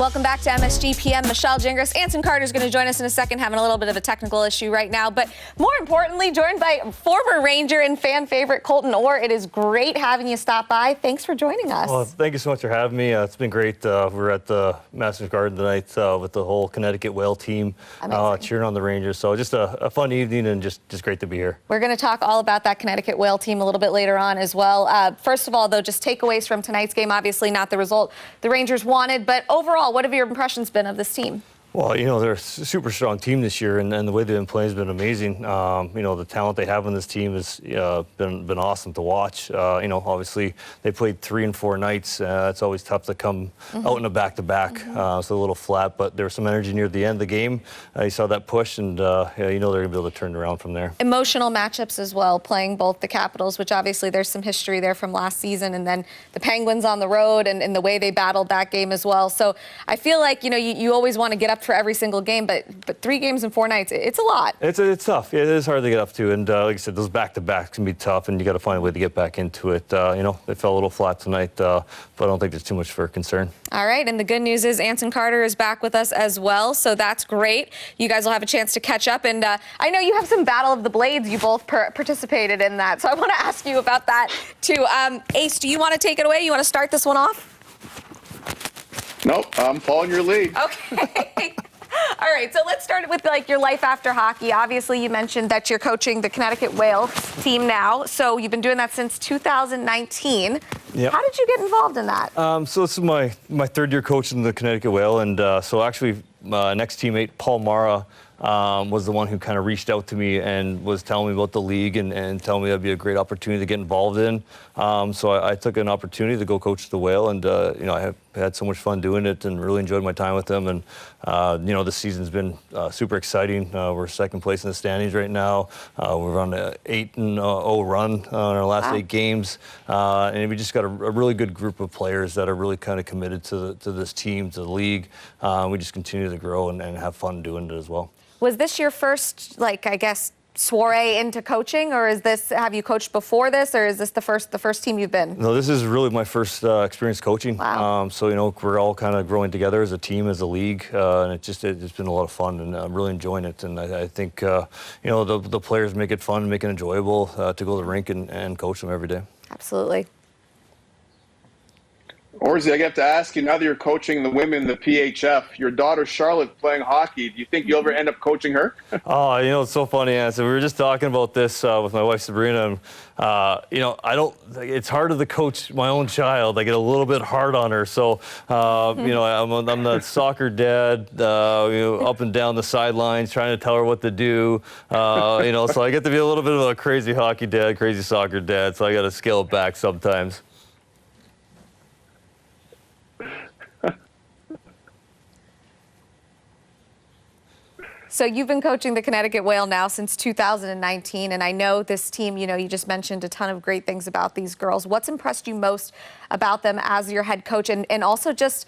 Welcome back to MSG PM. Michelle Gingras. Anson Carter's going to join us in a second, having a little bit of a technical issue right now. But more importantly, joined by former Ranger and fan favorite Colton Orr. It is great having you stop by. Thanks for joining us. Well, thank you so much for having me. It's been great. We're at the Masters Garden tonight with the whole Connecticut Whale team cheering on the Rangers. So just a fun evening and just great to be here. We're going to talk all about that Connecticut Whale team a little bit later on as well. First of all, though, just takeaways from tonight's game. Obviously not the result the Rangers wanted, but overall, what have your impressions been of this team? Well, you know, they're a super strong team this year, and the way they've been playing has been amazing. You know, the talent they have on this team has been awesome to watch. You know, obviously, they played 3 and 4 nights. It's always tough to come out in a back-to-back, so a little flat, but there was some energy near the end of the game. You saw that push, and yeah, you know they're going to be able to turn it around from there. Emotional matchups as well, playing both the Capitals, which obviously there's some history there from last season, and then the Penguins on the road and the way they battled that game as well. So I feel like, you know, you always want to get up for every single game, but 3 games in 4 nights, it's a lot. It's tough. It is hard to get up to, and like I said, those back-to-backs can be tough, and you got to find a way to get back into it. You know, they fell a little flat tonight, but I don't think there's too much for concern. All right, and the good news is Anson Carter is back with us as well, so that's great. You guys will have a chance to catch up, and I know you have some Battle of the Blades. You both participated in that, so I want to ask you about that too. Ace, do you want to take it away? You want to start this one off? Nope, I'm following your lead. Okay. All right, so let's start with your life after hockey. Obviously, you mentioned that you're coaching the Connecticut Whale team now, so you've been doing that since 2019. Yep. How did you get involved in that? So this is my 3rd year coaching the Connecticut Whale, and so actually my next teammate, Paul Mara, was the one who kind of reached out to me and was telling me about the league and telling me that'd be a great opportunity to get involved in. So I took an opportunity to go coach the Whale, and you know, I have had so much fun doing it and really enjoyed my time with them. And you know, this season's been super exciting. We're 2nd place in the standings right now. We're on an 8-0 run in our last 8 games, and we just got a really good group of players that are really kind of committed to this team, to the league. We just continue to grow and have fun doing it as well. Was this your first, I guess, soiree into coaching, or have you coached before this, or is this the first team you've been? No, this is really my first experience coaching. Wow. So, you know, we're all kind of growing together as a team, as a league, and it's been a lot of fun, and I'm really enjoying it. And I think, you know, the players make it fun, make it enjoyable to go to the rink and coach them every day. Absolutely. Orzie, I have to ask you, now that you're coaching the women, the PHF, your daughter Charlotte playing hockey, do you think you'll ever end up coaching her? Oh, you know, it's so funny, Anson. We were just talking about this with my wife Sabrina, and you know, it's harder to coach my own child. I get a little bit hard on her, so you know, I'm the soccer dad, you know, up and down the sidelines trying to tell her what to do. You know, so I get to be a little bit of a crazy hockey dad, crazy soccer dad. So I got to scale it back sometimes. So you've been coaching the Connecticut Whale now since 2019, and I know this team, you know, you just mentioned a ton of great things about these girls. What's impressed you most about them as your head coach, and also just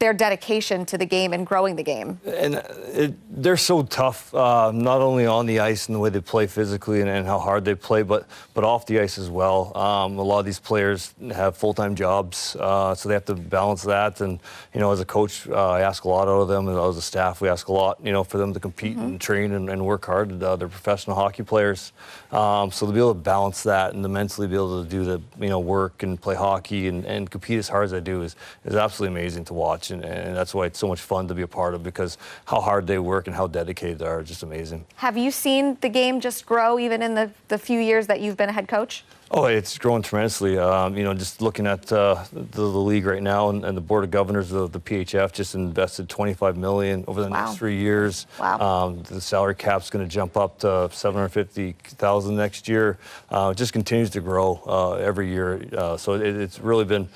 their dedication to the game and growing the game? And they're so tough, not only on the ice and the way they play physically and how hard they play, but off the ice as well. A lot of these players have full-time jobs, so they have to balance that. And, you know, as a coach, I ask a lot out of them, and as a staff, we ask a lot, you know, for them to compete and train and work hard. They're professional hockey players, so to be able to balance that and to mentally be able to do the, you know, work and play hockey and compete as hard as I do is absolutely amazing to watch. And that's why it's so much fun to be a part of, because how hard they work and how dedicated they are is just amazing. Have you seen the game just grow even in the few years that you've been a head coach? Oh, it's grown tremendously. You know, just looking at the league right now, and the Board of Governors of the PHF just invested $25 million over the next 3 years. Wow. The salary cap's going to jump up to $750,000 next year. It just continues to grow every year. So it's really been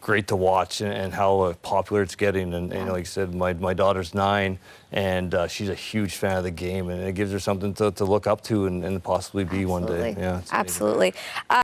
great to watch and how popular it's getting. And you know, like I said, my daughter's 9, and she's a huge fan of the game, and it gives her something to look up to and possibly be one day. Yeah, absolutely.